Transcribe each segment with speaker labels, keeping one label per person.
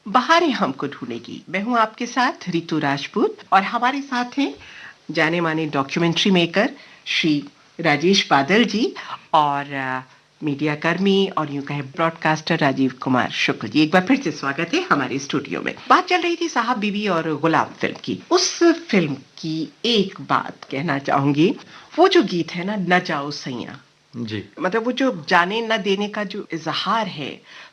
Speaker 1: बहारें हमको ढूंढेगी। मैं हूं आपके साथ रितु राजपूत और हमारे साथ हैं जाने माने डॉक्यूमेंट्री मेकर श्री राजेश बादल जी और मीडिया कर्मी और यूं कहे ब्रॉडकास्टर राजीव कुमार शुक्ल जी। एक बार फिर से स्वागत है हमारे स्टूडियो में। बात चल रही थी साहब बीवी और गुलाम फिल्म की। उस फिल्म की एक बात कहना चाहूंगी, वो जो गीत है ना, न जाओ सैया
Speaker 2: जी,
Speaker 1: मतलब वो जो जाने न देने का जो इजहार है,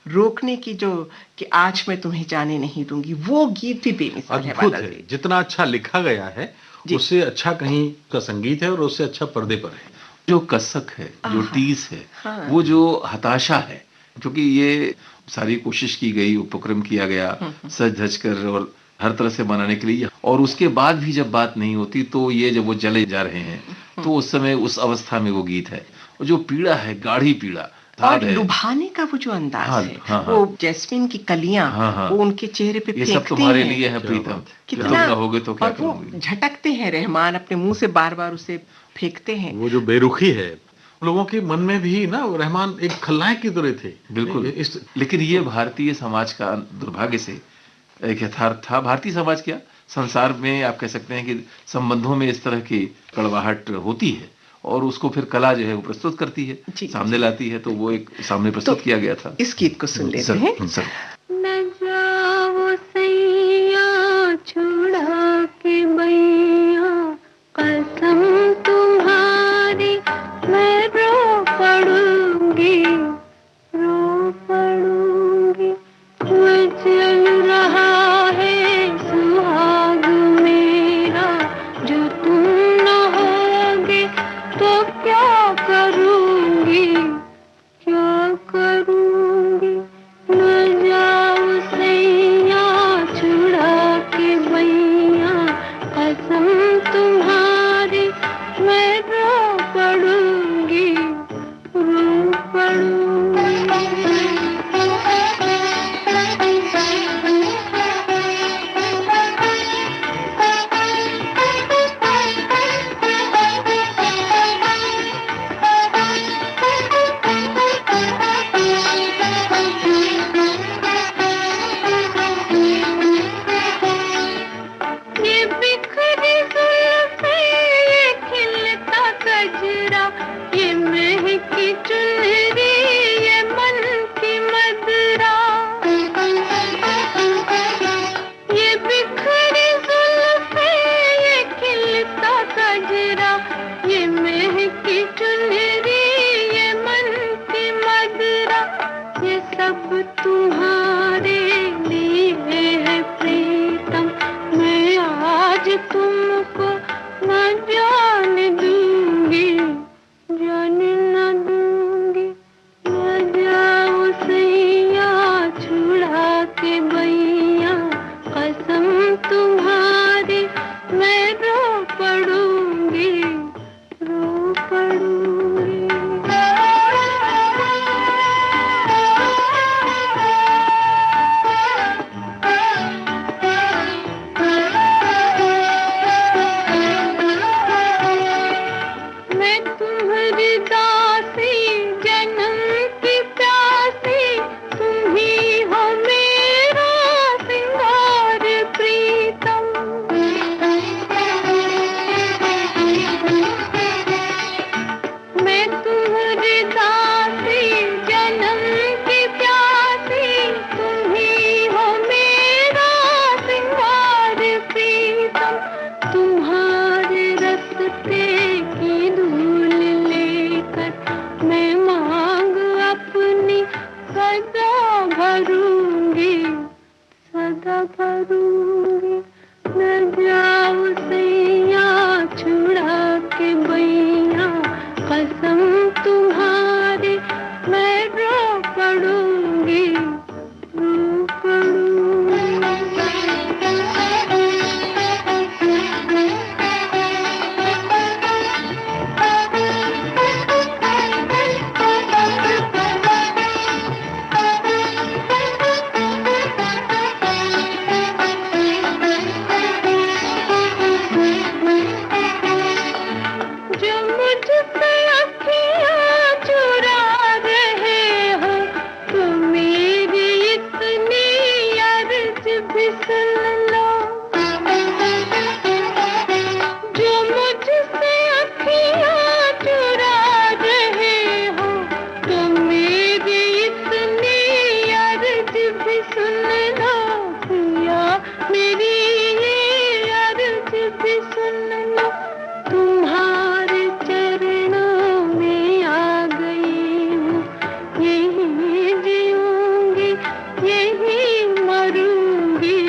Speaker 1: रोकने की जो कि आज मैं तुम्हें जाने नहीं दूंगी, वो गीत भी बेमिसाल है
Speaker 2: अद्भुत
Speaker 1: बादल
Speaker 2: है।
Speaker 1: जी।
Speaker 2: जितना अच्छा लिखा गया है,
Speaker 1: जी।
Speaker 2: उससे अच्छा कहीं का संगीत है और उससे अच्छा पर्दे पर है।
Speaker 3: जो कसक है, जो
Speaker 1: आहा,
Speaker 3: टीस है,
Speaker 1: हाँ।
Speaker 3: वो जो हताशा है, क्योंकि ये सारी कोशिश की गई, उपक्रम किया गया सज धज कर और हर तरह से बनाने के लिए, और उसके बाद भी जब बात नहीं होती तो ये जब वो जले जा रहे हैं तो उस समय उस अवस्था में वो गीत है। और जो पीड़ा है, गाढ़ी पीड़ा
Speaker 1: और
Speaker 3: है।
Speaker 1: लुभाने का वो जो अंदाज
Speaker 3: हाँ,
Speaker 1: है,
Speaker 3: हाँ, हाँ।
Speaker 1: वो जैस्मिन की कलियां
Speaker 3: हाँ, हाँ।
Speaker 1: वो उनके चेहरे पे
Speaker 3: ये सब
Speaker 1: फेंकते
Speaker 3: तुम्हारे
Speaker 1: हैं।
Speaker 3: लिए है
Speaker 2: क्या
Speaker 3: प्रीतम,
Speaker 2: बात है,
Speaker 3: कि
Speaker 1: कितना,
Speaker 3: तुम ना होगे तो क्या
Speaker 1: और वो
Speaker 3: करूंगी।
Speaker 1: झटकते हैं रहमान अपने मुंह से बार बार उसे फेंकते हैं।
Speaker 2: वो जो बेरुखी है, लोगों के मन में भी ना रहमान एक खलनायक की तरह थे।
Speaker 3: बिल्कुल।
Speaker 2: इस
Speaker 3: लेकिन ये भारतीय समाज का दुर्भाग्य से एक यथार्थ था। भारतीय समाज क्या, संसार में आप कह सकते हैं कि संबंधों में इस तरह की कड़वाहट होती है और उसको फिर कला जो है वो प्रस्तुत करती है,
Speaker 1: जी,
Speaker 3: सामने
Speaker 1: जी।
Speaker 3: लाती है, तो वो एक सामने प्रस्तुत किया गया था।
Speaker 1: इस गीत को सुन लेते
Speaker 3: सर,
Speaker 1: हैं।
Speaker 3: सर।
Speaker 4: न जाओ सैया छुड़ा के बैया, कसम तुम्हारी मैं रो पड़ूंगी, रो पड़ूंगी। चल रहा है सुहाग मेरा, जो तुम न होगे तो क्या करूंगी, क्या करूंगी। न जाओ सैया छुड़ा के बैया, कसम तुम्हारी मैं रो पड़ूंगी, रो पड़ूंगी। ये बिखरी जुल्फें, ये खिलता गजरा, ये महकी चुनरी, ये मन की मदरा। ये बिखरी जुल्फें, ये खिलता गजरा, ये महकी चुनरी, ये मन की मदरा। ये सब तुम्हारे लिए है प्रीतम, मैं आज तुमको न जाने दूंगी, जाने न दूंगी। न जाओ सैया छुड़ा के बैया, कसम तुम्हारी मैं रो पड़ूंगी, रो पड़ूंगी। मैं तुम्हारी दासी, जन्म की प्यासी, तुम ही हो मेरा सिंगार प्रीतम। मैं तुम्हारी दासी, जन्म की प्यासी, तुम ही हो मेरा सिंगार प्रीतम। तुम्हारे रस्ते की धूल लेकर मैं मांग अपनी सदा भरूंगी, सदा भरूंगी। न जाओ सैया छुड़ा के बैया, कसम तुम्हारी मैं रो पड़ूंगी, रो पड़ूंगी। भी सुन लो, जो मुझसे अखियाँ चुरा रहे हो, तो मेरी इतनी अर्ज भी सुन लो पिया, मेरी ये अर्ज भी सुन लो। तुम्हारे चरणों में आ गई हूँ, यही जीऊंगी, यही मरूंगी,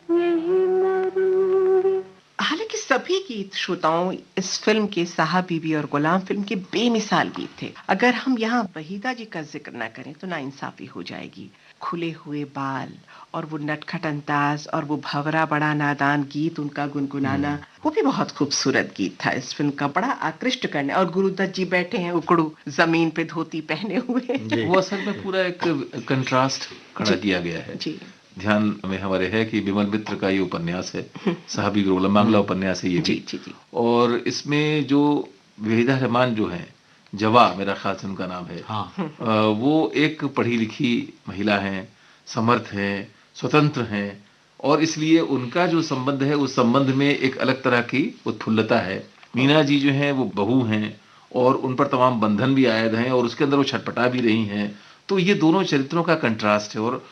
Speaker 4: यही मरूंगी।
Speaker 1: हालांकि सभी गीत श्रोताओं इस फिल्म के साहब बीबी और गुलाम फिल्म के बेमिसाल गीत थे। अगर हम यहाँ वहीदा जी का जिक्र न करें तो नाइंसाफी हो जाएगी। खुले हुए बाल और वो नटखट अंदाज और वो भंवरा बड़ा नादान गीत उनका गुनगुनाना, वो भी बहुत खूबसूरत गीत था इस फिल्म का, बड़ा आकृष्ट करने। और गुरुदत्त जी बैठे हैं उकड़ू जमीन पे धोती पहने हुए।
Speaker 3: वो असल में पूरा एक कंट्रास्ट खड़ा किया गया है।
Speaker 1: जी
Speaker 3: ध्यान में हमारे है कि बिमल मित्र का ये उपन्यास है, साहबी गुलाम बांग्ला उपन्यास है ये
Speaker 1: जी
Speaker 3: भी।
Speaker 1: जी जी
Speaker 3: और इसमें जो वहीदा रहमान जो है, जवा मेरा ख्याल से उनका नाम है,
Speaker 2: हाँ
Speaker 3: वो एक पढ़ी लिखी महिला हैं, समर्थ हैं, स्वतंत्र हैं, और इसलिए उनका जो संबंध है उस संबंध में एक अलग तरह की उत्फुल्लता है। मीना जी जो हैं वो बहू हैं और उन पर तमाम बंधन भी आयद हैं और उसके अंदर वो छटपटा भी रही हैं। तो ये दोनों चरित्रों का कंट्रास्ट है। और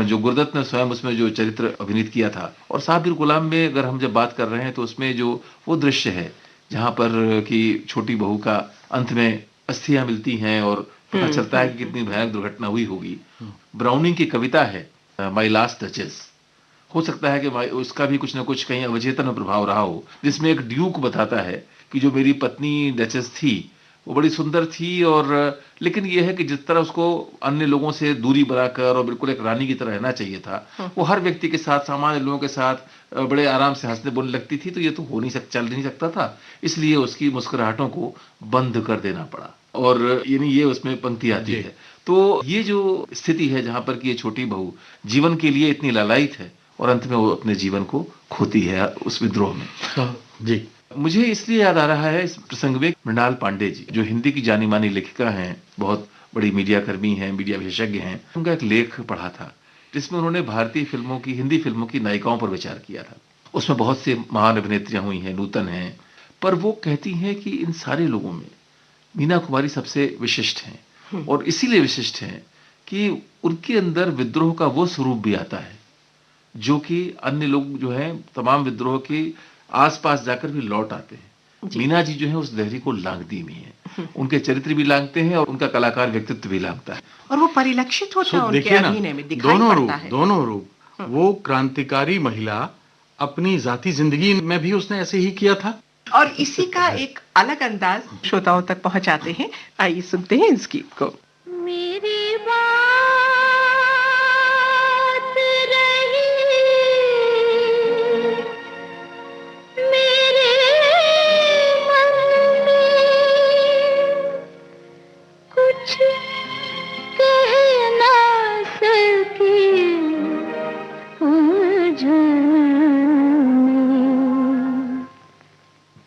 Speaker 3: जो गुरुदत्त ने स्वयं उसमें जो चरित्र अभिनीत किया था, और साबिर गुलाम में अगर हम जब बात कर रहे हैं तो उसमें जो वो दृश्य है जहाँ पर कि छोटी बहू का अंत में अस्थियां मिलती हैं और पता चलता है कि कितनी भयानक दुर्घटना हुई होगी। ब्राउनिंग की कविता है माई लास्ट डचेस, हो सकता है कि उसका भी कुछ ना कुछ कहीं अवचेतन प्रभाव रहा हो, जिसमें एक ड्यूक बताता है कि जो मेरी पत्नी डचेस थी वो बड़ी सुंदर थी, और लेकिन ये है कि जिस तरह उसको अन्य लोगों से दूरी बनाकर और बिल्कुल एक रानी की तरह रहना चाहिए था, वो हर व्यक्ति के साथ, सामान्य लोगों के साथ बड़े आराम से हंसने बोलने लगती थी। तो ये तो हो नहीं चल नहीं सकता था, इसलिए उसकी मुस्कुराहटों को बंद कर देना पड़ा। और यानी ये उसमें पंक्ति आती है। तो ये जो स्थिति है जहां पर कि ये छोटी बहू जीवन के लिए इतनी लालायित है और अंत में वो अपने जीवन को खोती है उस विद्रोह में।
Speaker 2: जी।
Speaker 3: मुझे इसलिए याद आ रहा है इस प्रसंग में मृणाल पांडे जी, जो हिंदी की जानी मानी लेखिका हैं, बहुत बड़ी मीडिया कर्मी हैं, मीडिया विशेषज्ञ हैं। उनका एक लेख पढ़ा था जिसमें उन्होंने भारतीय फिल्मों की, हिंदी फिल्मों की नायिकाओं पर विचार किया था। उसमें बहुत सी महान अभिनेत्रियां हुई हैं, नूतन हैं, पर वो कहती हैं कि इन सारे लोगों में मीना कुमारी सबसे विशिष्ट हैं। और इसीलिए विशिष्ट हैं कि उनके अंदर विद्रोह का वो स्वरूप भी आता है जो कि अन्य लोग जो हैं तमाम विद्रोह के आसपास जाकर भी लौट आते हैं। मीना जी जो है उस लहरी को लांघती भी हैं, उनके चरित्र भी लांघते हैं और उनका कलाकार व्यक्तित्व भी लांघता है,
Speaker 1: और वो परिलक्षित होता है उनके अभिनय में, दिखाई पड़ता है।
Speaker 2: दोनों रूप। वो क्रांतिकारी महिला अपनी जाती जिंदगी में भी उसने ऐसे ही किया था,
Speaker 1: और इसी का एक अलग अंदाज श्रोताओं तक पहुंचाते हैं। आइए सुनते हैं इस गीत को।
Speaker 4: मेरी बात रही मेरे मन में, कुछ कह ना सकी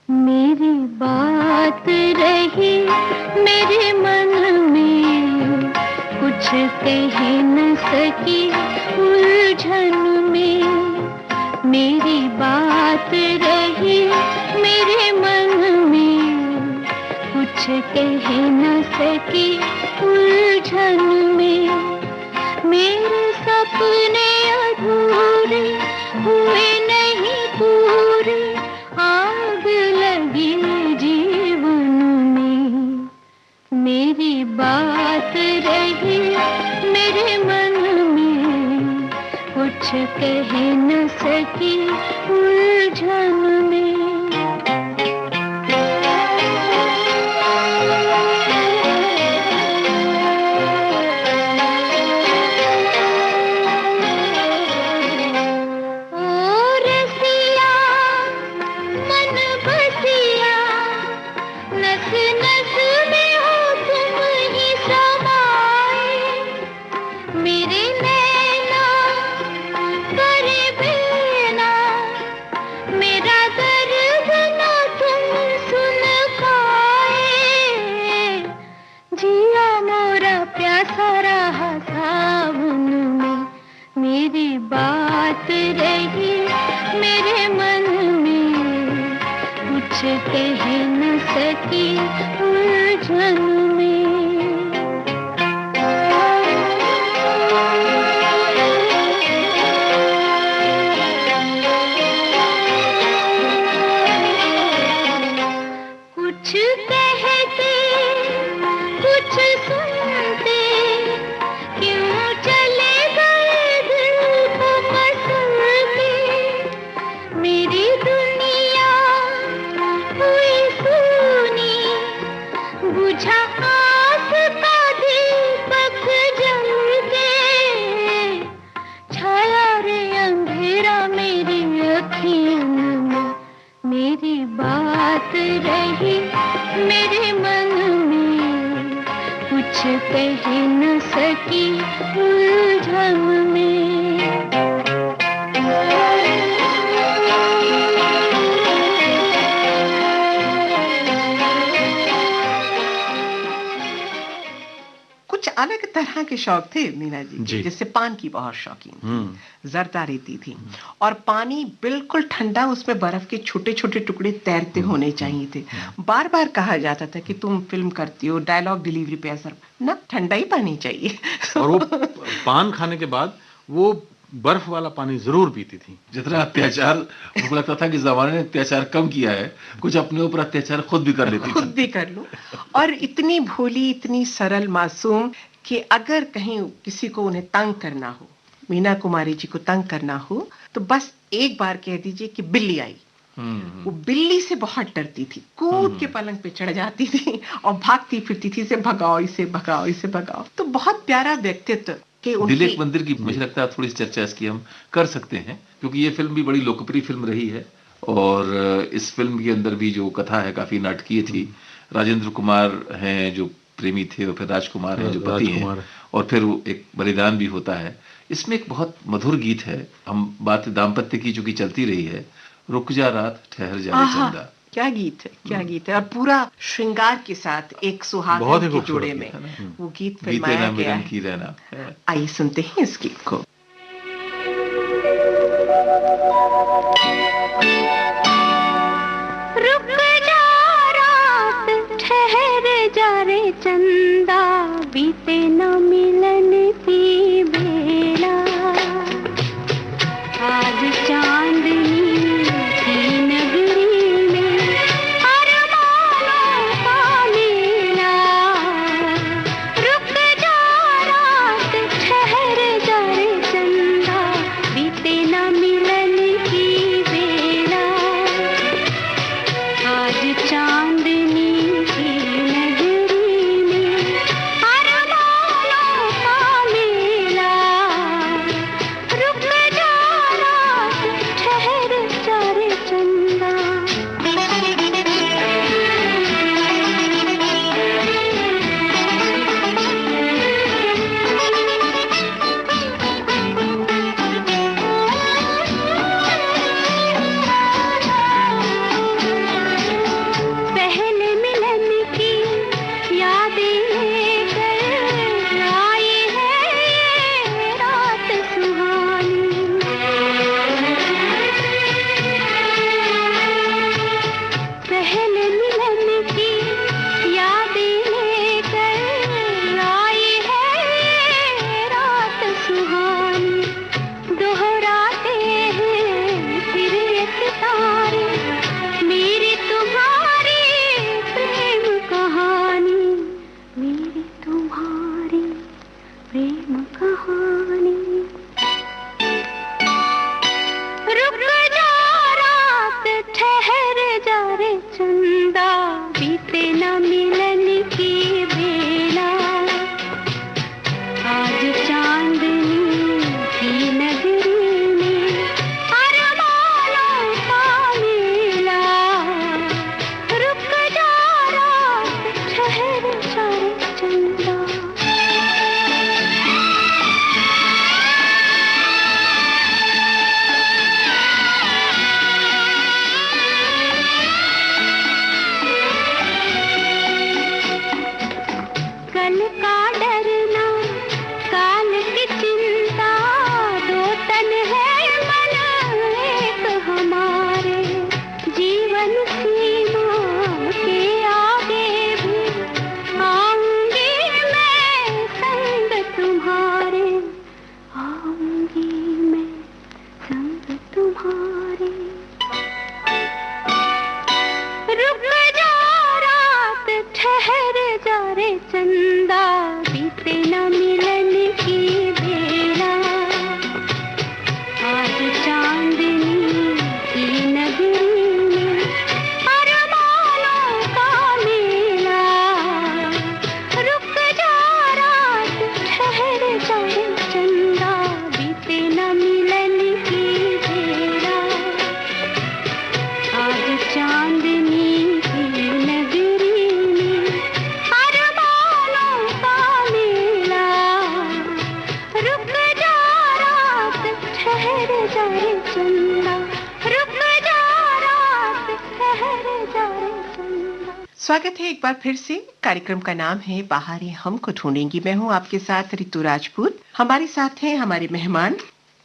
Speaker 4: मेरी बात रही मेरे मन में, कुछ कह न सकी उलझन में। मेरी बात रही मेरे मन में, कुछ कह न सकी उलझन में। मेरे सपने अधूरे हुए नहीं पूरे, आग लगी जीवन में। मेरी बात रही मेरे मन में, कुछ कह न सकी उलझन में। मेरा दर्द मेरी बात रही मेरे मन में, कुछ कह न सकी उलझन में। कुछ कहते कुछ सुनते, क्यों चले गए दिल को मसलते। मेरी दुनिया हुई सूनी, बुझा आस का दीपक जल के। छाया रे अंधेरा मेरी अखियों में, मेरी बात रही मेरे मन में, कुछ कह न सकी उलझन में।
Speaker 1: कुछ अलग तरह के शौक थे मीना जी
Speaker 2: जी।
Speaker 1: के, जैसे पान की बहुत शौकीन थी, जर्दा रहती थी, और पानी बिल्कुल ठंडा, उसमें बर्फ के छोटे छोटे टुकड़े तैरते होने चाहिए थे। बार बार कहा जाता था कि तुम फिल्म करती हो, डायलॉग डिलीवरी पे असर ना, ठंडा ही पानी चाहिए।
Speaker 2: और वो पान खाने के बाद वो बर्फ वाला पानी जरूर पीती थी।
Speaker 3: जितना अत्याचार मुझे लगता था कि जमाने ने अत्याचार कम किया है, कुछ अपने ऊपर अत्याचार खुद भी कर लेती
Speaker 1: खुद
Speaker 3: थी।
Speaker 1: भी कर लूं। और इतनी भोली, इतनी सरल, मासूम कि अगर कहीं किसी को उन्हें तंग करना हो, मीना कुमारी जी को तंग करना हो, तो बस एक बार कह दीजिए कि बिल्ली आई। वो बिल्ली से बहुत डरती थी, कूद के पलंग पे चढ़ जाती थी और भागती फिरती थी, इसे भगाओ, इसे भगाओ, इसे भगाओ। तो बहुत प्यारा व्यक्तित्व के
Speaker 3: दिल एक
Speaker 1: उनकी।
Speaker 3: मंदिर की मुझे लगता है थोड़ी सी चर्चा इसकी हम कर सकते हैं, क्योंकि ये फिल्म भी बड़ी लोकप्रिय फिल्म रही है और इस फिल्म के अंदर भी जो कथा है काफी नाटकीय थी। राजेंद्र कुमार हैं जो प्रेमी थे, और फिर राजकुमार हैं जो पति हैं,
Speaker 2: राजकुमार।
Speaker 3: और फिर वो एक बलिदान भी होता है। इसमें एक बहुत मधुर गीत है, हम बात दाम्पत्य की चूंकि चलती रही है, रुक जा रात ठहर जा रे
Speaker 1: आहा,
Speaker 3: चंदा।
Speaker 1: क्या गीत है, क्या गीत है। और पूरा श्रृंगार के साथ एक
Speaker 2: बहुत
Speaker 1: सुहागन
Speaker 2: ही
Speaker 1: के
Speaker 2: खूबसूरत
Speaker 1: जोड़े
Speaker 2: गीत
Speaker 1: में
Speaker 3: है ना?
Speaker 1: वो गीत
Speaker 3: बीते
Speaker 1: फिल्माया
Speaker 3: ना
Speaker 1: गया
Speaker 3: मिलन
Speaker 1: है।
Speaker 3: की रहना।
Speaker 1: आइए सुनते हैं इस गीत को।
Speaker 4: रुक जा रात ठहर जा रे चंदा, बीते न मिलन की बेला। आज चांदनी की नगरी में अरमानों का मेला। रुक जा रात ठहर जा रे जा रे चंदा, रुक जा रात ठहर जा रे चंदा।
Speaker 1: स्वागत है एक बार फिर से। कार्यक्रम का नाम है बाहर हमको ढूंढेंगी। मैं हूं आपके साथ रितु राजपूत। हमारे साथ हैं हमारे मेहमान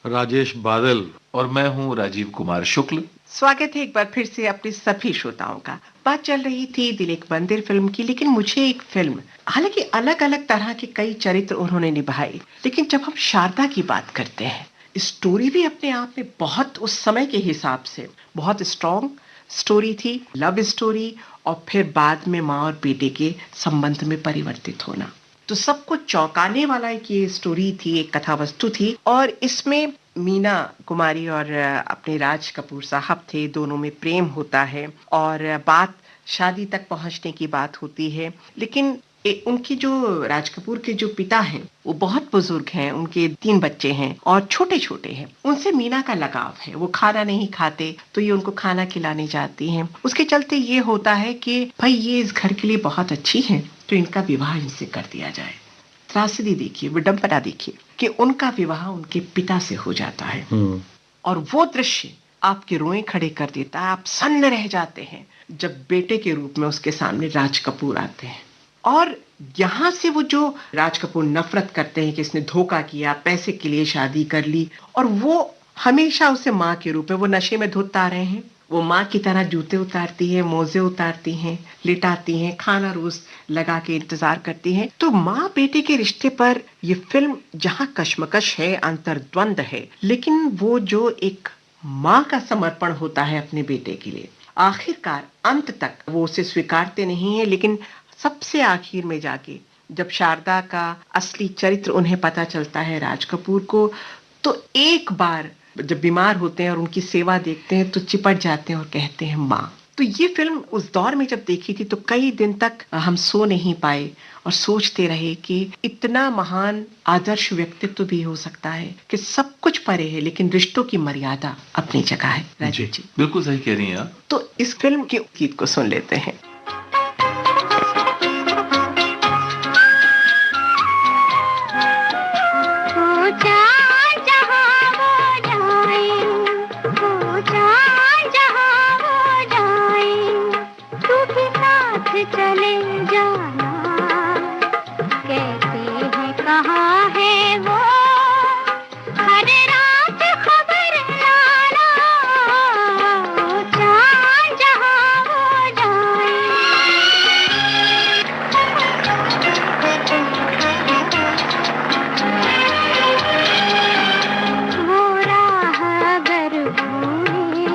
Speaker 2: राजेश बादल।
Speaker 3: और मैं हूँ राजीव कुमार शुक्ल।
Speaker 1: स्वागत है एक बार फिर से अपने सभी श्रोताओं का। बात चल रही थी दिल एक मंदिर फिल्म की, लेकिन मुझे एक फिल्म, हालांकि अलग अलग तरह के कई चरित्र उन्होंने निभाए, लेकिन जब हम शारदा की बात करते हैं, स्टोरी भी अपने आप में बहुत उस समय के हिसाब से बहुत स्ट्रॉन्ग स्टोरी थी, लव स्टोरी, और फिर बाद में माँ और बेटे के संबंध में परिवर्तित होना, तो सबको चौंकाने वाला एक ये स्टोरी थी, एक कथा वस्तु थी। और इसमें मीना कुमारी और अपने राज कपूर साहब थे, दोनों में प्रेम होता है और बात शादी तक पहुंचने की बात होती है। लेकिन उनकी जो राज कपूर के जो पिता हैं वो बहुत बुजुर्ग हैं, उनके 3 बच्चे हैं और छोटे छोटे हैं। उनसे मीना का लगाव है, वो खाना नहीं खाते तो ये उनको खाना खिलाने जाती हैं। उसके चलते ये होता है कि भाई ये इस घर के लिए बहुत अच्छी हैं, तो इनका विवाह इनसे कर दिया जाए। त्रासदी देखिए, विडंबना देखिए कि उनका विवाह उनके पिता से हो जाता है और वो दृश्य आपके रोए खड़े कर देता है। आप सन्न रह जाते हैं जब बेटे के रूप में उसके सामने राज कपूर आते हैं। और यहाँ से वो जो राज कपूर नफरत करते हैं कि इसने धोखा किया, पैसे के लिए शादी कर ली, और वो हमेशा उसे माँ के रूप में, वो नशे में धुत आ रहे हैं, वो माँ की तरह जूते उतारती है, मोजे उतारती हैं, लिटाती हैं, खाना रोज लगा के इंतजार करती हैं। तो माँ बेटे के रिश्ते पर ये फिल्म जहाँ कश्मकश है, अंतर्द्वंद है, लेकिन वो जो एक माँ का समर्पण होता है अपने बेटे के लिए, आखिरकार अंत तक वो उसे स्वीकारते नहीं है, लेकिन सबसे आखिर में जाके जब शारदा का असली चरित्र उन्हें पता चलता है राज कपूर को, तो एक बार जब बीमार होते हैं और उनकी सेवा देखते हैं तो चिपट जाते हैं और कहते हैं माँ। तो ये फिल्म उस दौर में जब देखी थी तो कई दिन तक हम सो नहीं पाए और सोचते रहे कि इतना महान आदर्श व्यक्तित्व भी हो सकता है कि सब कुछ परे है लेकिन रिश्तों की मर्यादा अपनी जगह है। राजीव जी
Speaker 3: बिल्कुल सही कह रही हैं आप।
Speaker 1: तो इस फिल्म के गीत को सुन लेते हैं।
Speaker 4: चले जाना, कहते हैं कहाँ है वो, हर रात खबर लाना, चाँद जहाँ वो जाए। वो राह अगर भूले,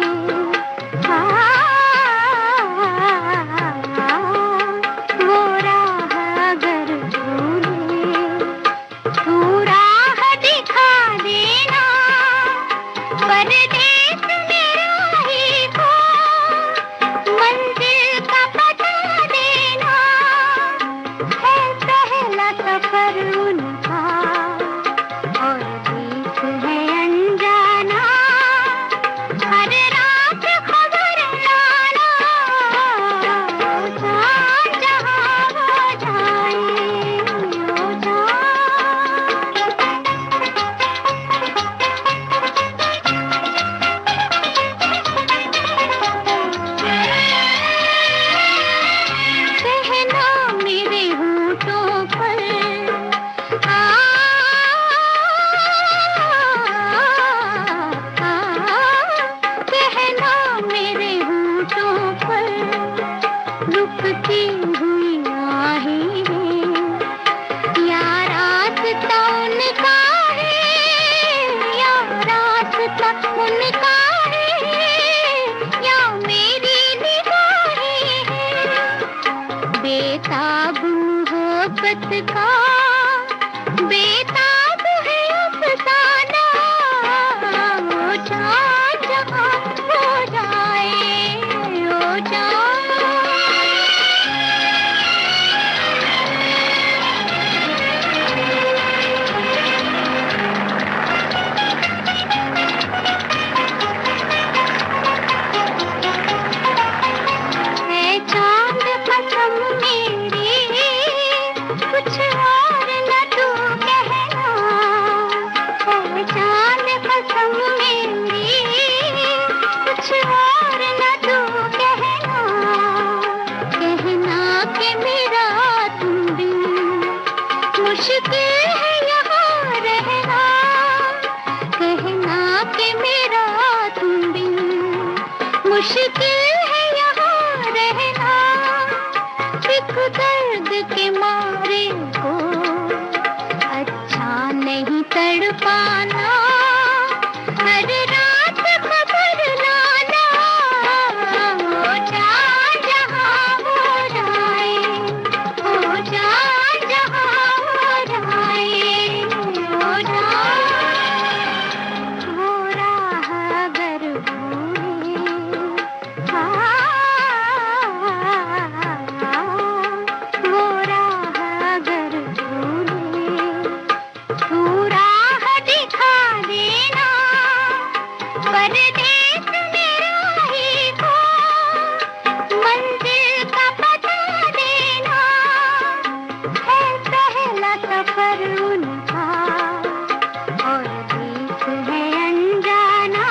Speaker 4: चांद कसम मेरी मुश्किल है यहाँ रहना, एक दर्द के मारे को अच्छा नहीं तड़पाना, हर रात खबर लाना, हो जाए जहाँ हो जाए, हो जाए जहाँ हो जाए, हो जाए वो राह अगर भूले, वो राह अगर भूले, तू राह दिखा देना, परदेस में राही को मंजिल का पता देना, है पहला सफर उनका और बीच है अनजाना,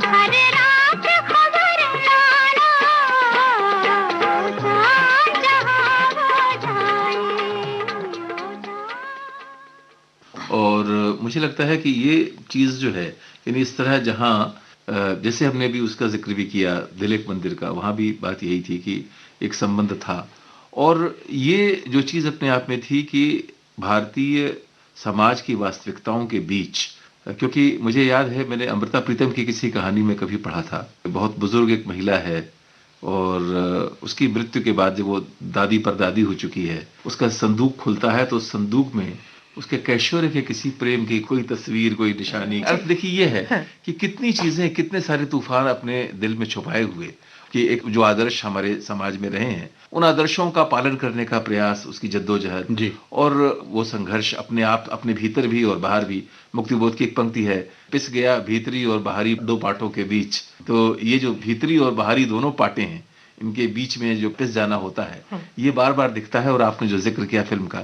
Speaker 4: हर रात खबर लाना, जहाँ जहाँ हो जाए, हो जाए।
Speaker 3: और मुझे लगता है कि ये चीज जो है, यानी इस तरह जहां जैसे हमने भी उसका जिक्र भी किया दिलेक मंदिर का, वहां भी बात यही थी कि एक संबंध था, और ये जो चीज अपने आप में थी कि भारतीय समाज की वास्तविकताओं के बीच, क्योंकि मुझे याद है मैंने अमृता प्रीतम की किसी कहानी में कभी पढ़ा था, बहुत बुजुर्ग एक महिला है और उसकी मृत्यु के बाद जब वो दादी परदादी हो चुकी है, उसका संदूक खुलता है तो उस संदूक में उसके कैशोर्य के किसी प्रेम की कोई तस्वीर, कोई निशानी। अर्थ देखिए ये है कि कितनी चीजें, कितने सारे तूफान अपने दिल में छुपाए हुए, कि एक जो आदर्श हमारे समाज में रहे हैं, उन आदर्शों का पालन करने का प्रयास, उसकी जद्दोजहद
Speaker 2: जी।
Speaker 3: और वो संघर्ष अपने आप, अपने भीतर भी और बाहर भी। मुक्तिबोध की एक पंक्ति है, पिस गया भीतरी और बाहरी दो पाटों के बीच। तो ये जो भीतरी और बाहरी दोनों पाटे हैं, इनके बीच में जो पिस जाना होता है, ये बार बार दिखता है। और आपने जो जिक्र किया फिल्म का,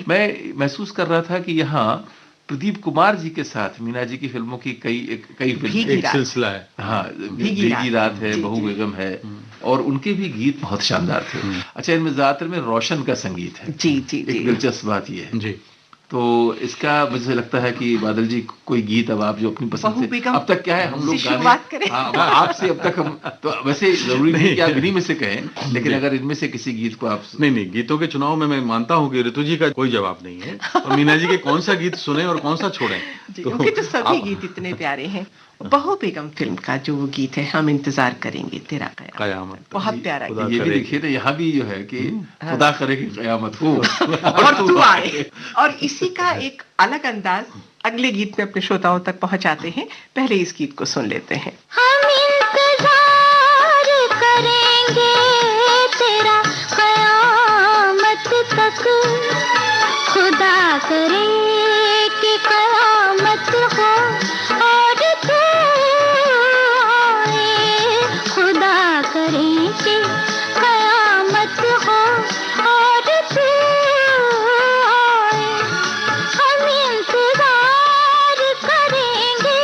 Speaker 3: मैं महसूस कर रहा था कि यहाँ प्रदीप कुमार जी के साथ मीना जी की फिल्मों की कई फिल्म,
Speaker 2: एक सिलसिला है।
Speaker 3: हाँ, भीगी रात है, बहू बेगम है, और उनके भी गीत बहुत शानदार थे। अच्छा, इनमें ज्यादातर में रोशन का संगीत है।
Speaker 1: जी जी जी।
Speaker 3: एक दिलचस्प बात ये है
Speaker 2: जी।
Speaker 3: तो इसका मुझे लगता है कि बादल जी कोई गीत अब आप जो अपनी पसंद से, अब तक क्या है हम लोग
Speaker 1: शुरुआत करें।
Speaker 3: हाँ, आपसे अब तक हम तो वैसे जरूरी नहीं कि आप इन्हीं में से कहें, लेकिन अगर इनमें से किसी गीत को आप
Speaker 2: नहीं, गीतों के चुनाव में मैं मानता हूँ कि ऋतु जी का कोई जवाब नहीं है, और मीना जी के कौन सा गीत सुने और कौन सा छोड़ें,
Speaker 1: क्योंकि तो सभी गीत इतने प्यारे हैं। बहू बेगम फिल्म का जो वो गीत है, हम इंतजार करेंगे तेरा कयामत, बहुत प्यारा गीत।
Speaker 3: ये भी देखिए ना, यहाँ भी जो है कि खुदा करे कि कयामत हो
Speaker 1: और तू आए। और इसी का एक अलग अंदाज अगले गीत में अपने श्रोताओं तक पहुंचाते हैं। पहले इस गीत को सुन लेते हैं।
Speaker 4: हम इंतजार करेंगे तेरा कयामत तक, खुदा करे कि कयामत हो और तू आए, खुदा करे कि कयामत हो और तू आए, हम इंतजार करेंगे।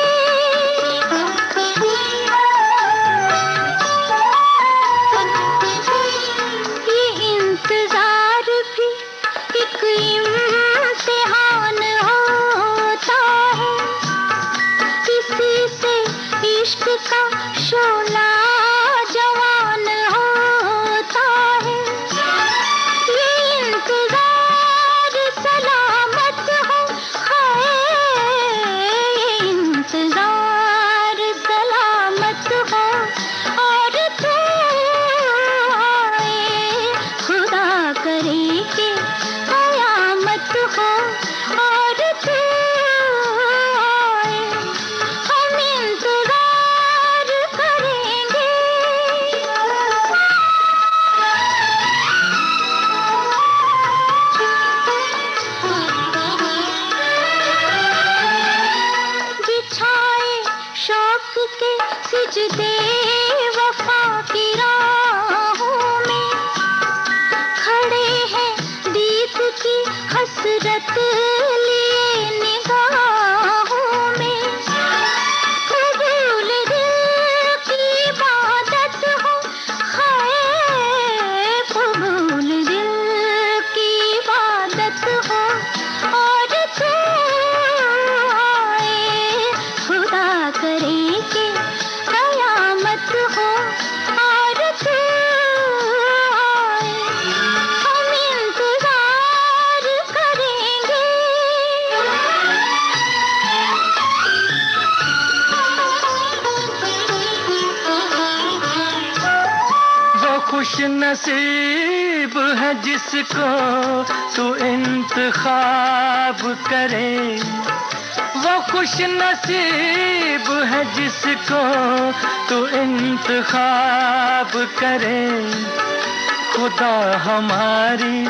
Speaker 4: ये इंतजार भी एक इम्तिहान होता है, किसी से इश्क का शोला जवान होता है। ये इंतजार सलामत हो, हाय ये इंतजार सलामत हो और तू आए, खुदा करे कि कयामत हो और तू आए, हम इंतजार करेंगे। बिछाए शौक के सिजदे वफा की राहों में, खड़े हैं दीद की हसरत लिए निगाहों में, कबूल दिल की इबादत हो, हाय कबूल दिल की इबादत हो और तू आए, खुदा करे कि कयामत
Speaker 5: खुश नसीब है जिसको तू इंतखाब करे, वो खुश नसीब है जिसको तू इंतखाब करे। खुदा हमारी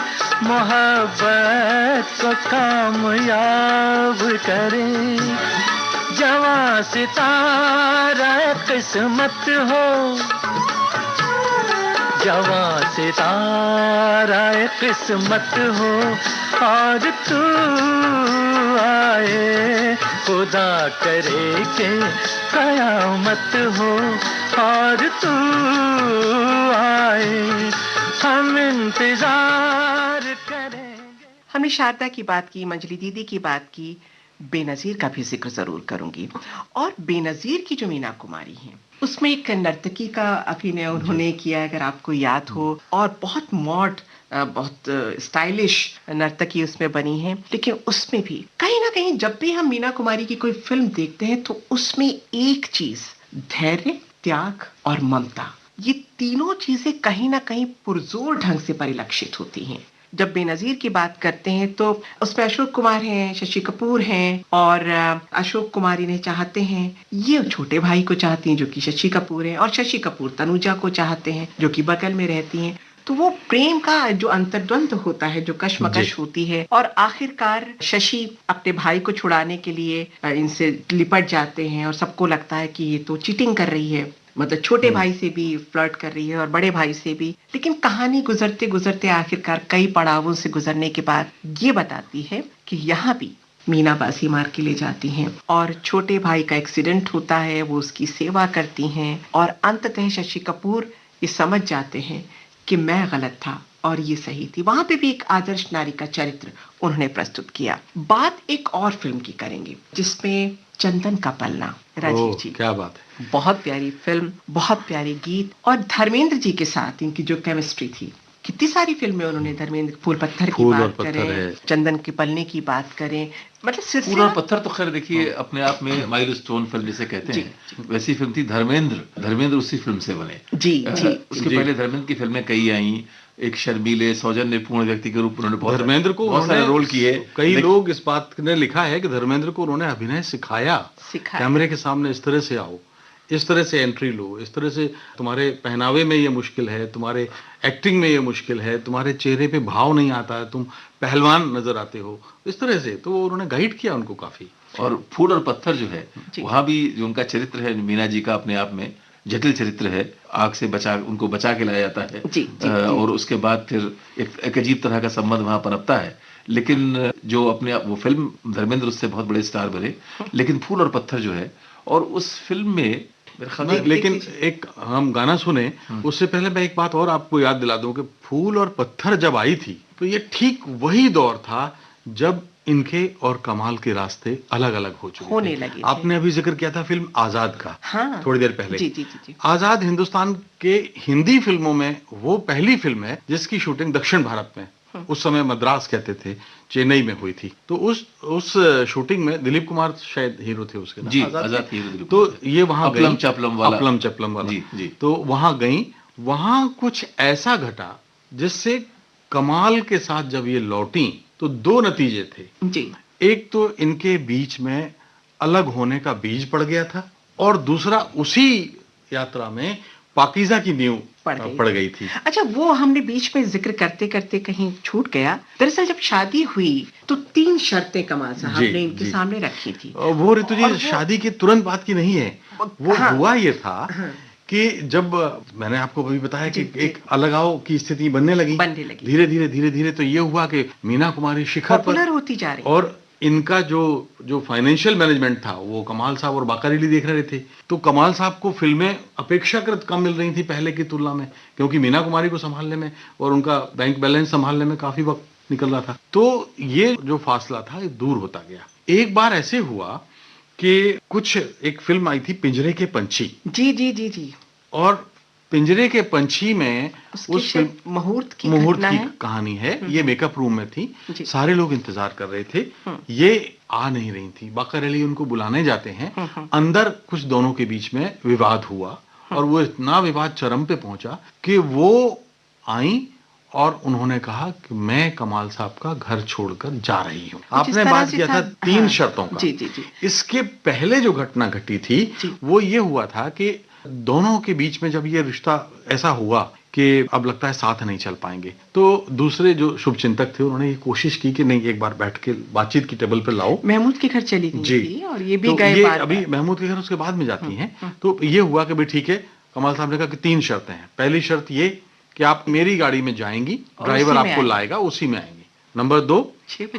Speaker 5: मोहब्बत को कामयाब करे। जवां सितारा किस्मत हो, जवां सितारा किस्मत हो, और तू आए खुदा करे के कयामत हो, और तू आए हम इंतजार करेंगे।
Speaker 1: हमने शारदा की बात की, मंजली दीदी की बात की, बेनजीर का भी जिक्र जरूर करूंगी। और बेनजीर की जो मीना कुमारी है, उसमें एक नर्तकी का अभिनय उन्होंने किया, अगर आपको याद हो, और बहुत मॉड, बहुत स्टाइलिश नर्तकी उसमें बनी है। लेकिन उसमें भी कहीं ना कहीं जब भी हम मीना कुमारी की कोई फिल्म देखते हैं तो उसमें एक चीज, धैर्य, त्याग और ममता, ये तीनों चीजें कहीं ना कहीं पुरजोर ढंग से परिलक्षित होती हैं। जब बेनजीर की बात करते हैं तो उसमें अशोक कुमार हैं, शशि कपूर हैं, और अशोक कुमार इन्हें चाहते हैं, ये छोटे भाई को चाहती हैं जो कि शशि कपूर हैं, और शशि कपूर तनुजा को चाहते हैं जो कि बगल में रहती हैं। तो वो प्रेम का जो अंतर्द्वंद होता है, जो कशमकश होती है, और आखिरकार शशि अपने भाई को छुड़ाने के लिए इनसे लिपट जाते हैं, और सबको लगता है कि ये तो चीटिंग कर रही है, मतलब छोटे भाई से भी फ्लर्ट कर रही है और बड़े भाई से भी। लेकिन कहानी गुजरते गुजरते आखिरकार कई पड़ावों से गुजरने के बाद ये बताती है कि यहाँ भी मीना बाजी मार के ले जाती हैं, और छोटे भाई का एक्सीडेंट होता है, वो उसकी सेवा करती हैं, और अंततः शशि कपूर ये समझ जाते हैं कि मैं गलत था और ये सही थी। वहां पे भी एक आदर्श नारी का चरित्र उन्होंने प्रस्तुत किया। बात एक और फिल्म की करेंगे जिसमें चंदन का पलना, राजीव जी,
Speaker 2: क्या बात है,
Speaker 1: बहुत प्यारी फिल्म, बहुत प्यारे गीत, और धर्मेंद्र जी के साथ इनकी जो केमिस्ट्री थी। कितनी सारी फिल्में उन्होंने, धर्मेंद्र, फूल पत्थर की बात करें, चंदन के पलने की बात करें, मतलब
Speaker 3: फूल और पत्थर तो खैर देखिए अपने आप में माइलस्टोन फिल्म जिसे कहते हैं, वैसी फिल्म थी। धर्मेंद्र उसी फिल्म से बने।
Speaker 1: जी जी।
Speaker 3: उसके पहले धर्मेंद्र की फिल्में कई आई, एक शर्मीले, सौजन्य पूर्ण व्यक्ति के रूप में उन्होंने
Speaker 2: धर्मेंद्र को
Speaker 3: बहुत सारे रोल किए।
Speaker 2: कई लोग इस बात ने लिखा है कि धर्मेंद्र को उन्होंने अभिनय सिखाया। कैमरे के सामने इस तरह से आओ, इस तरह से एंट्री लो, इस तरह से तुम्हारे पहनावे में ये मुश्किल है, तुम्हारे एक्टिंग में ये मुश्किल है, तुम्हारे चेहरे पे भाव नहीं आता है, तुम पहलवान नजर आते हो, इस तरह से। तो उन्होंने गाइड किया उनको काफी।
Speaker 3: और फूल और पत्थर जो है, वहां भी जो उनका चरित्र है मीना जी का, अपने आप में जटिल चरित्र है। आग से उनको बचा के लाया जाता है, और उसके बाद फिर एक अजीब तरह का संबंध वहां पनपता है। लेकिन जो अपने आप वो फिल्म, धर्मेंद्र उससे बहुत बड़े स्टार बने। लेकिन फूल और पत्थर जो है, और उस फिल्म में
Speaker 2: लेकिन एक हम गाना सुने उससे पहले मैं एक बात और आपको याद दिला दूं कि फूल और पत्थर जब आई थी तो ये ठीक वही दौर था जब इनके और कमाल के रास्ते अलग अलग हो चुके
Speaker 1: होने लगे।
Speaker 2: आपने अभी जिक्र किया था फिल्म आजाद का,
Speaker 1: हाँ,
Speaker 2: थोड़ी देर पहले।
Speaker 1: जी, जी, जी।
Speaker 2: आजाद हिंदुस्तान के हिंदी फिल्मों में वो पहली फिल्म है जिसकी शूटिंग दक्षिण भारत में, उस समय मद्रास कहते थे, चेन्नई में हुई थी। तो उस शूटिंग में दिलीप कुमार शायद हीरो थे उसके नाम,
Speaker 3: जी, आजाद हीरो।
Speaker 2: तो ये वहां
Speaker 3: अपलम चपलम वाला
Speaker 2: जी, जी। तो वहां गई, वहां कुछ ऐसा घटा जिससे कमाल के साथ जब ये लौटी तो दो नतीजे थे
Speaker 1: जी।
Speaker 2: एक तो इनके बीच में अलग होने का बीज पड़ गया था, और दूसरा उसी यात्रा में पाकीज़ा की नींव पड़ गई थी।
Speaker 1: अच्छा, वो हमने बीच में जिक्र करते करते कहीं छूट गया। दरअसल जब शादी हुई तो 3 शर्तें कमाल साहब ने इनके सामने रखी थी।
Speaker 2: वो ऋतु जी शादी के तुरंत बाद की नहीं है, वो हुआ ये था कि जब मैंने आपको अभी बताया कि एक अलगाव की स्थिति बनने लगी धीरे धीरे तो ये हुआ कि मीना कुमारी शिखर पर
Speaker 1: होती जा रही,
Speaker 2: और इनका जो फाइनेंशियल मैनेजमेंट था वो कमाल साहब और बाकर अली देख रहे थे। तो कमाल साहब को फिल्में अपेक्षाकृत कम मिल रही थी पहले की तुलना में, क्योंकि मीना कुमारी को संभालने में और उनका बैंक बैलेंस संभालने में काफी वक्त निकल रहा था। तो ये जो फासला था ये दूर होता गया। एक बार ऐसे हुआ कि एक फिल्म आई थी पिंजरे के पंछी, जी, और पिंजरे के पंछी में उस
Speaker 1: मुहूर्त की
Speaker 2: कहानी है। ये मेकअप रूम में थी, सारे लोग इंतजार कर रहे थे, ये आ नहीं रही थी। बाकर अली उनको बुलाने जाते हैं, अंदर कुछ दोनों के बीच में विवाद हुआ और वो इतना विवाद चरम पे पहुंचा कि वो आई और उन्होंने कहा कि मैं कमाल साहब का घर छोड़कर जा रही हूँ। आपने बात किया था 3 शर्तों का।
Speaker 1: जी जी जी।
Speaker 2: इसके पहले जो घटना घटी थी वो ये हुआ था कि दोनों के बीच में जब ये रिश्ता ऐसा हुआ कि अब लगता है साथ नहीं चल पाएंगे, तो दूसरे जो शुभचिंतक थे उन्होंने ये कोशिश की कि नहीं, एक बार बैठ के बातचीत की टेबल पे लाओ।
Speaker 1: महमूद के घर चली गई
Speaker 2: जी।
Speaker 1: थी और ये भी
Speaker 2: तो
Speaker 1: गए
Speaker 2: ये
Speaker 1: बार
Speaker 2: अभी महमूद के घर उसके बाद में जाती हैं। तो ये हुआ कि भाई ठीक है, कमाल साहब ने कहा कि 3 शर्तें हैं। पहली शर्त ये कि आप मेरी गाड़ी में जाएंगी, ड्राइवर आपको लाएगा, उसी में आएंगे। नंबर 2,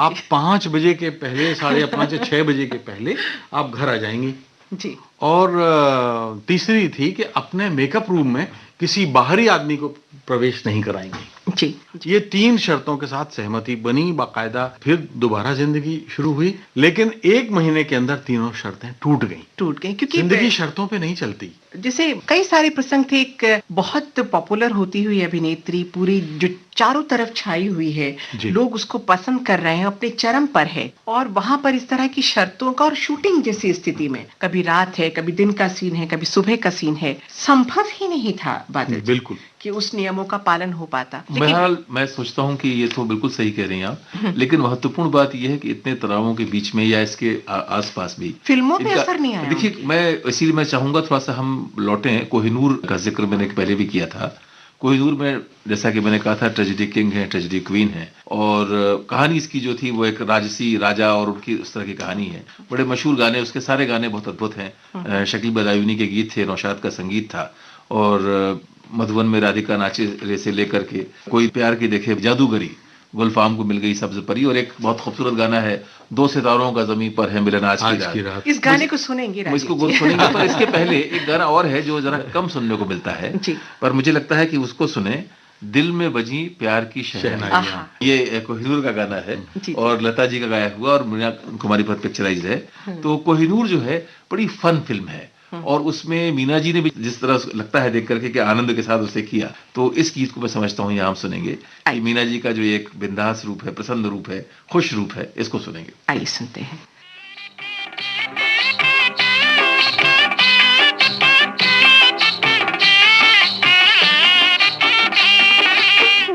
Speaker 2: आप 5 बजे के पहले, 5:30 से 6 बजे के पहले आप घर आ जाएंगी
Speaker 1: जी।
Speaker 2: और तीसरी थी कि अपने मेकअप रूम में किसी बाहरी आदमी को प्रवेश नहीं कराएंगे
Speaker 1: जी।
Speaker 2: ये 3 शर्तों के साथ सहमति बनी बाकायदा। फिर दोबारा जिंदगी शुरू हुई, लेकिन 1 महीने के अंदर तीनों शर्तें टूट गई क्योंकि जिंदगी शर्तों पे नहीं चलती।
Speaker 1: जैसे कई सारे प्रसंग थे। एक बहुत पॉपुलर होती हुई अभिनेत्री पूरी जो चारों तरफ छाई हुई है, लोग उसको पसंद कर रहे हैं, अपने चरम पर है, और वहां पर इस तरह की शर्तों का और शूटिंग जैसी स्थिति में कभी रात है, कभी दिन का सीन है, कभी सुबह का सीन है, संभव ही नहीं था बादल जी,
Speaker 2: बिल्कुल
Speaker 1: कि उस नियमों का पालन हो पाता।
Speaker 3: बहरहाल मैं सोचता हूं कि ये तो बिल्कुल सही कह रही हैं आप, लेकिन महत्वपूर्ण बात यह है कि इतने तनावों के बीच में या इसके आसपास भी
Speaker 1: फिल्मों पे असर नहीं आया।
Speaker 3: देखिए, मैं इसीलिए मैं चाहूंगा थोड़ा सा हम लौटें। कोहिनूर का जिक्र मैंने पहले भी किया था। कोहिनूर में जैसा कि मैंने कहा था, ट्रेजेडी किंग है, ट्रेजेडी क्वीन है, और कहानी इसकी जो थी वो एक राजसी राजा और उनकी उस तरह की कहानी है। बड़े मशहूर गाने, उसके सारे गाने बहुत अद्भुत हैं। शकील बदायूनी के गीत थे, नौशाद का संगीत था, और मधुबन में राधिका नाचे रे से लेकर के कोई प्यार की देखे जादूगरी, गुलफाम को मिल गई सब्ज परी, और एक बहुत खूबसूरत गाना है, 2 सितारों का जमीन पर है मिलन आज की रात।
Speaker 1: इस गाने को सुनेंगे,
Speaker 3: इसको सुनेंगे, पर इसके पहले एक गाना और है जो जरा कम सुनने को मिलता है, पर मुझे लगता है कि उसको सुने। दिल में बजी प्यार की शहनाइयां, ये कोहिनूर का गाना है और लता जी का गाया हुआ और मीना कुमारी पर पिक्चराइज है। तो कोहिनूर जो है बड़ी फन फिल्म है, और उसमें मीना जी ने भी जिस तरह लगता है देख करके कि आनंद के साथ उसे किया, तो इस गीत को मैं समझता हूँ यहाँ हम सुनेंगे कि मीना जी का जो एक बिंदास रूप है, प्रसन्न रूप है, खुश रूप है, इसको सुनेंगे।
Speaker 1: आइए सुनते हैं।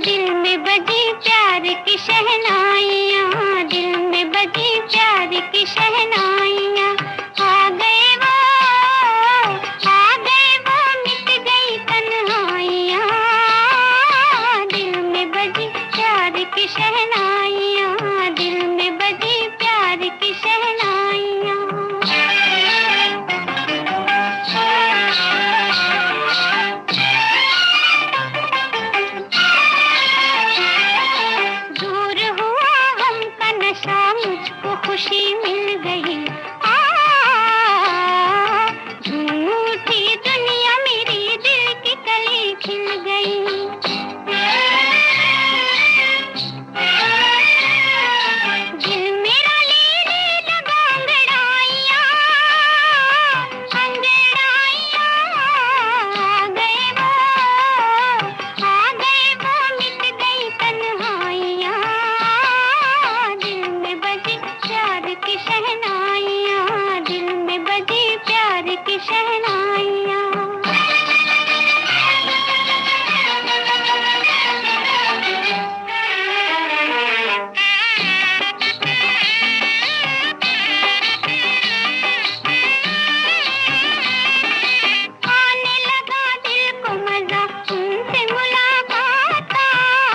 Speaker 4: दिल में बजी प्यार की शहनाइयाँ, दिल में बजी प्यार की शहनाइयाँ, आ गए वो मिट गई तन्हाइयाँ। दिल में बजी प्यार की शहनाइयाँ, दिल में बजी प्यार की शहनाइयाँ। दूर हुआ हमका नशा, मुझको खुशी मिल गई। झूम उठी दुनिया, मेरी दिल की कली खिल गई। दिल मेरा लेने लगा अंगड़ाइयाँ, अंगड़ाइयाँ। आ गए वो मिट गई तन्हाइयाँ। दिल में बजी प्यार की शहनाइयाँ, दिल में बजी प्यार की शहनाइयाँ। आने लगा दिल को मजा उनसे मुलाकात,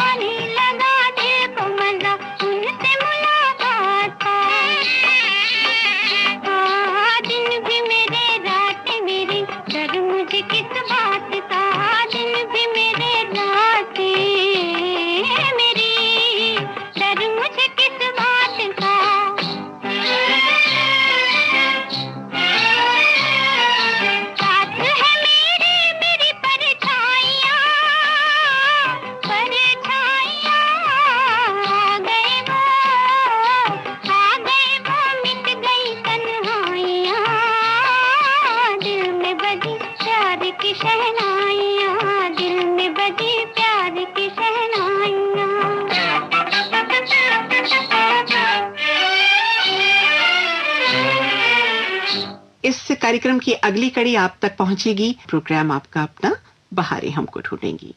Speaker 4: आने लगा दिल को मजा उनसे मुलाकात। दिन भी मेरे रात मेरी
Speaker 1: इस कार्यक्रम की अगली कड़ी आप तक पहुंचेगी। प्रोग्राम आपका अपना बहारें हमको ढूंढेंगी।